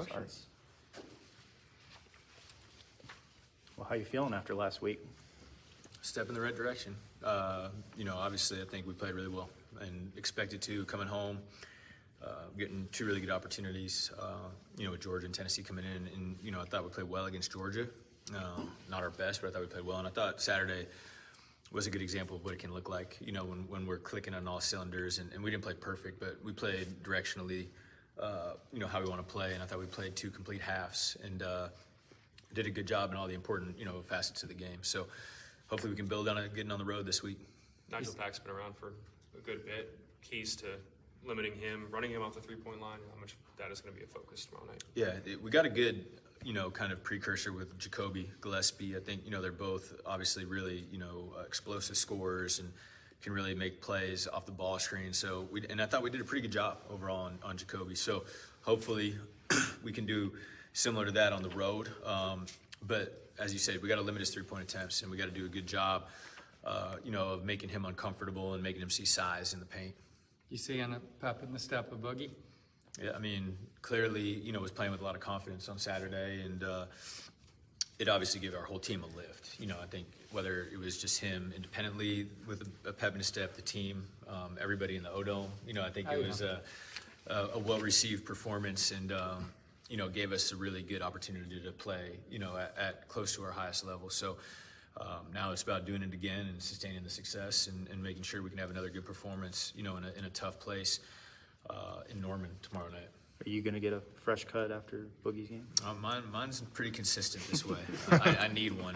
Questions? Well, how you feeling after last week? Step in the right direction. Obviously I think we played really well and expected to coming home, getting two really good opportunities, with Georgia and Tennessee coming in. And, I thought we played well against Georgia. Not our best, but I thought we played well. And I thought Saturday was a good example of what it can look like, when we're clicking on all cylinders. And we didn't play perfect, but we played directionally, how we want to play. And I thought we played two complete halves and did a good job in all the important, facets of the game. So hopefully we can build on it getting on the road this week. Nigel Pack's been around for a good bit. Keys to limiting him, running him off the three-point line, how much that is going to be a focus tomorrow night? Yeah, we got a good, kind of precursor with Jacoby Gillespie. I think, they're both obviously really, explosive scorers and can really make plays off the ball screen. So, I thought we did a pretty good job overall on Jacoby. So hopefully we can do similar to that on the road. But as you said, we got to limit his three-point attempts, and we got to do a good job, of making him uncomfortable and making him see size in the paint. You see a pep in the step of Boogie? Yeah, clearly, was playing with a lot of confidence on Saturday, and it obviously gave our whole team a lift. I think whether it was just him independently with a pep in his step, the team, everybody in the O-Dome, I think it was a well-received performance, and gave us a really good opportunity to play, at close to our highest level. So now it's about doing it again and sustaining the success and making sure we can have another good performance, in a tough place in Norman tomorrow night. Are you going to get a fresh cut after Boogie's game? Mine's pretty consistent this way. I need one,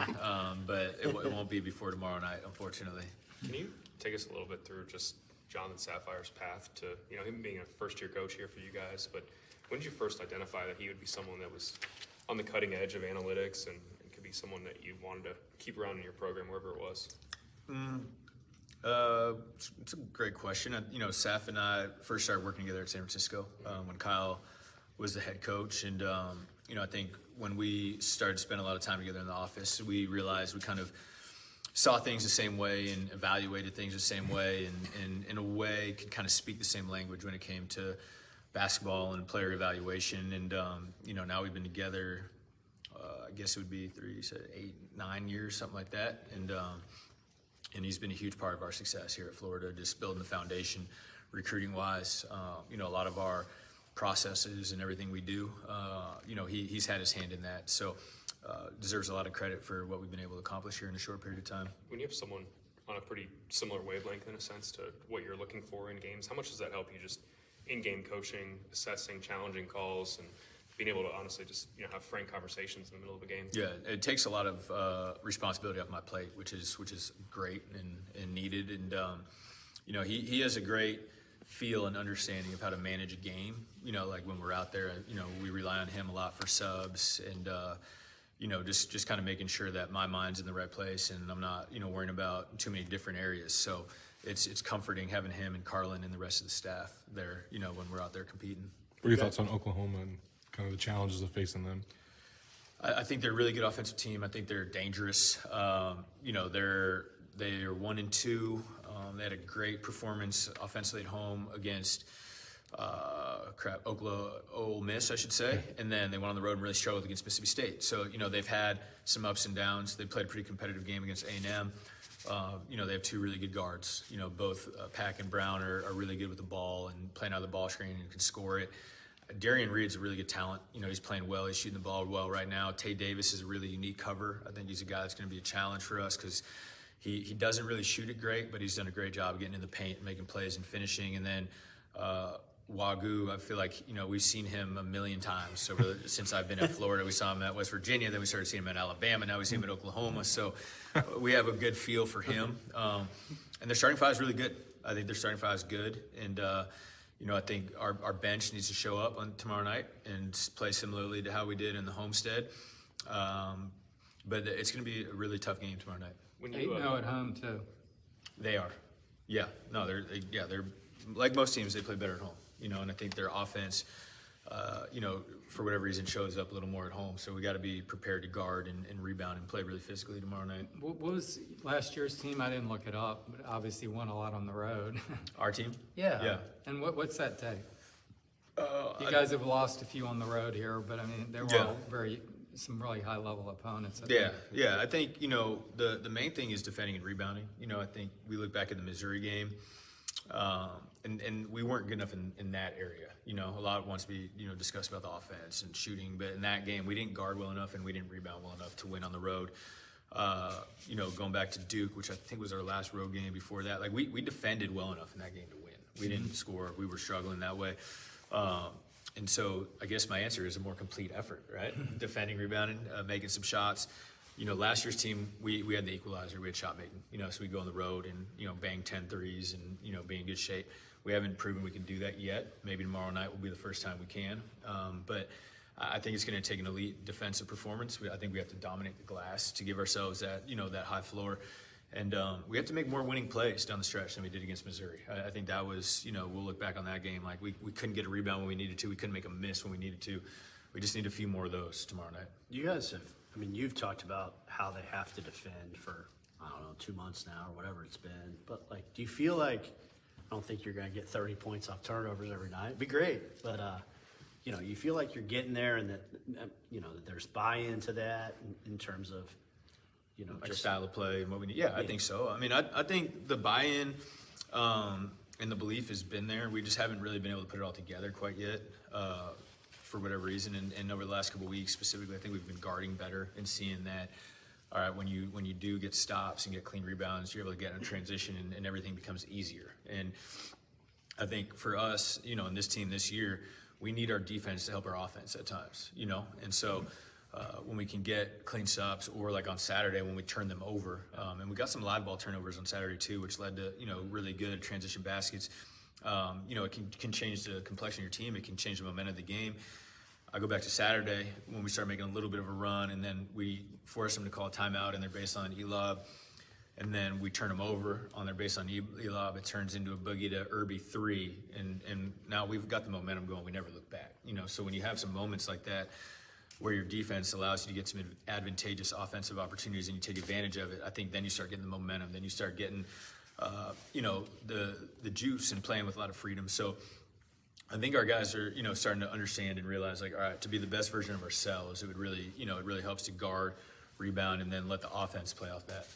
but it won't be before tomorrow night, unfortunately. Can you take us a little bit through just Jonathan Sapphire's path to, him being a first-year coach here for you guys, but when did you first identify that he would be someone that was on the cutting edge of analytics and could be someone that you wanted to keep around in your program, wherever it was? It's a great question. Saf and I first started working together at San Francisco when Kyle was the head coach. And, I think when we started to spend a lot of time together in the office, we realized we kind of saw things the same way and evaluated things the same way and in a way could kind of speak the same language when it came to basketball and player evaluation. And, now we've been together, I guess it would be 8, 9 years, something like that. And he's been a huge part of our success here at Florida, just building the foundation, recruiting-wise. A lot of our processes and everything we do, he's had his hand in that. So deserves a lot of credit for what we've been able to accomplish here in a short period of time. When you have someone on a pretty similar wavelength in a sense to what you're looking for in games, how much does that help you just in-game coaching, assessing, challenging calls, and being able to honestly just have frank conversations in the middle of a game? Yeah, it takes a lot of responsibility off my plate, which is great and needed. And he has a great feel and understanding of how to manage a game. Like when we're out there, we rely on him a lot for subs and just kind of making sure that my mind's in the right place and I'm not worrying about too many different areas. So it's comforting having him and Carlin and the rest of the staff there. When we're out there competing. What are your thoughts on Oklahoma and kind of the challenges of facing them? I think they're a really good offensive team. I think they're dangerous. They're 1-2. They had a great performance offensively at home against Ole Miss, I should say. And then they went on the road and really struggled against Mississippi State. So, they've had some ups and downs. They played a pretty competitive game against A&M. They have two really good guards. Both Pack and Brown are really good with the ball and playing out of the ball screen and can score it. Darian Reed's a really good talent. He's playing well. He's shooting the ball well right now. Tay Davis is a really unique cover. I think he's a guy that's going to be a challenge for us because he doesn't really shoot it great, but he's done a great job getting in the paint, making plays and finishing. And then Wagoo, I feel like, we've seen him a million times since I've been at Florida. We saw him at West Virginia, then we started seeing him at Alabama, now we see him at Oklahoma. So we have a good feel for him. And their starting five is really good. I think their starting five is good. And, I think our bench needs to show up on tomorrow night and play similarly to how we did in the Homestead. But it's going to be a really tough game tomorrow night. When you know at home too. They are. Yeah. No, they're like most teams, they play better at home. And I think their offense, for whatever reason, shows up a little more at home. So we got to be prepared to guard and rebound and play really physically tomorrow night. What was last year's team? I didn't look it up, but obviously won a lot on the road. Our team? Yeah. Yeah. And what's that take? You guys have lost a few on the road here, but I mean, they were Yeah. all some really high-level opponents. I Yeah, think. yeah. I think, the main thing is defending and rebounding. I think we look back at the Missouri game, and we weren't good enough in that area. A lot wants to be, discussed about the offense and shooting, but in that game, we didn't guard well enough and we didn't rebound well enough to win on the road. Going back to Duke, which I think was our last road game before that, like we defended well enough in that game to win. We didn't score. We were struggling that way. And so I guess my answer is a more complete effort, right? Defending, rebounding, making some shots. Last year's team, we had the equalizer. We had shot making, so we go on the road and, bang 10 threes and, be in good shape. We haven't proven we can do that yet. Maybe tomorrow night will be the first time we can. But I think it's going to take an elite defensive performance. I think we have to dominate the glass to give ourselves that, that high floor. And we have to make more winning plays down the stretch than we did against Missouri. I think that was, we'll look back on that game like we couldn't get a rebound when we needed to. We couldn't make a miss when we needed to. We just need a few more of those tomorrow night. You guys you've talked about how they have to defend for, 2 months now or whatever it's been. But, do you feel like, I don't think you're going to get 30 points off turnovers every night. It'd be great. But, you feel like you're getting there and that, that there's buy-in to that in terms of, Like just style of play and what we need. Yeah, I think so. I mean, I think the buy-in and the belief has been there. We just haven't really been able to put it all together quite yet for whatever reason. And over the last couple of weeks specifically, I think we've been guarding better and seeing that, all right, when you do get stops and get clean rebounds, you're able to get in transition and everything becomes easier. And I think for us, in this team this year, we need our defense to help our offense at times, and so when we can get clean stops or like on Saturday when we turn them over, and we got some live ball turnovers on Saturday too, which led to, really good transition baskets. It can change the complexion of your team. It can change the momentum of the game. I go back to Saturday when we start making a little bit of a run and then we force them to call a timeout and they're based on ELOB. And then we turn them over on their base on ELOB. It turns into a boogie to Irby 3, and now we've got the momentum going. We never look back, So when you have some moments like that, where your defense allows you to get some advantageous offensive opportunities and you take advantage of it, I think then you start getting the momentum. Then you start getting, the juice and playing with a lot of freedom. So I think our guys are, starting to understand and realize, like, all right, to be the best version of ourselves, it would really, it really helps to guard, rebound, and then let the offense play off that.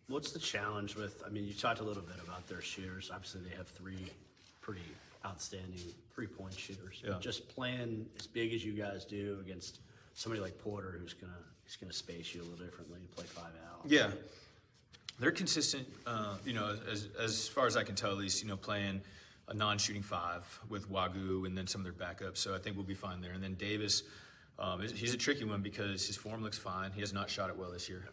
what's the challenge with, you talked a little bit about their shooters. Obviously, they have 3 pretty outstanding 3-point shooters. Yeah. Just playing as big as you guys do against somebody like Porter who's gonna space you a little differently, play 5 out. Yeah, they're consistent. As far as I can tell, at least, playing a non-shooting 5 with Wagyu and then some of their backups. So I think we'll be fine there. And then Davis, he's a tricky one because his form looks fine. He has not shot it well this year.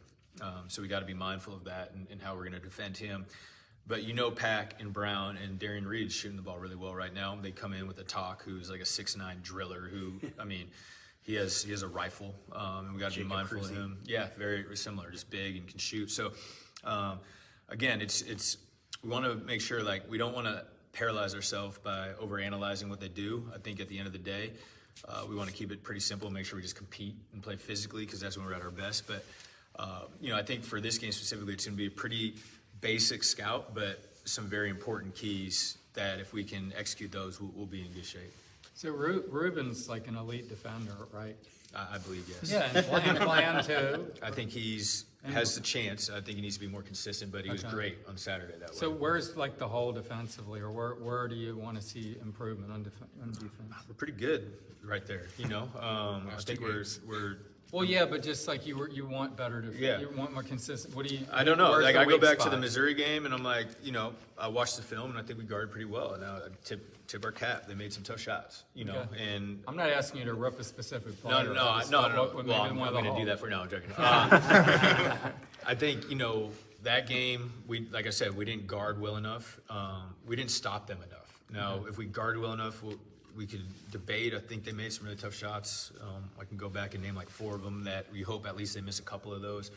So we got to be mindful of that and how we're going to defend him. But Pack and Brown and Darian Reed's shooting the ball really well right now. They come in with a Talk who's like a 6'9" driller who, he has a rifle, and we got to be mindful of him. Yeah, very similar, just big and can shoot. So, again, it's we want to make sure we don't want to paralyze ourselves by overanalyzing what they do. I think at the end of the day, we want to keep it pretty simple, make sure we just compete and play physically because that's when we're at our best. But I think for this game specifically, it's going to be a pretty basic scout, but some very important keys that if we can execute those, we'll be in good shape. So Ruben's like an elite defender, right? I believe, yes. Yeah, and plan to. I think has the chance. I think he needs to be more consistent, but he was great on Saturday that way. So where's the hole defensively, or where do you want to see improvement on defense? We're pretty good right there, I think we're Well, yeah, but just you want better Yeah. you want more consistent. What do you? I don't know. where's the I go weak back to the spot? Missouri game, and I'm like, I watched the film, and I think we guarded pretty well. Now, tip our cap. They made some tough shots, Okay. and I'm not asking you to rip a specific no. player. I just thought what would Well, maybe I'm one of going the to do holes. that for now. I'm joking. I think that game. Like I said, we didn't guard well enough. We didn't stop them enough. Now, if we guarded well enough, we could debate. I think they made some really tough shots. I can go back and name 4 of them that we hope at least they miss a couple of those,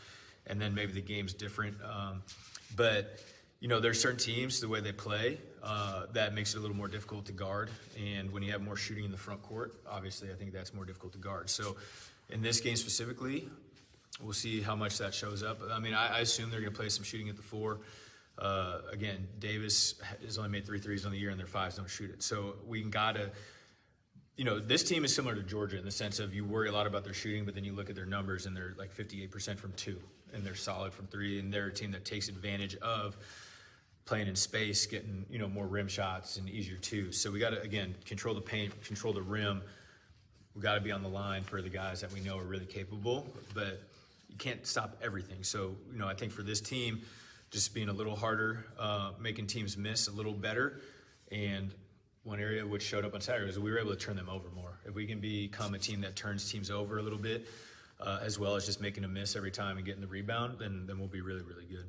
and then maybe the game's different. But there's certain teams, the way they play, that makes it a little more difficult to guard. And when you have more shooting in the front court, obviously I think that's more difficult to guard. So in this game specifically, we'll see how much that shows up. I assume they're going to play some shooting at the 4. Again, Davis has only made 3 threes on the year, and their 5s don't shoot it. So we gotta you know, this team is similar to Georgia in the sense of you worry a lot about their shooting, but then you look at their numbers and they're like 58% from 2, and they're solid from 3, and they're a team that takes advantage of playing in space, getting, you know, more rim shots and easier twos. So we got to, again, control the paint, control the rim. We got to be on the line for the guys that we know are really capable, but you can't stop everything. So, you know, I think for this team, just being a little harder, making teams miss a little better, and one area which showed up on Saturday is we were able to turn them over more. If we can become a team that turns teams over a little bit, as well as just making a miss every time and getting the rebound, then we'll be really, really good.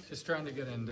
Just trying to get into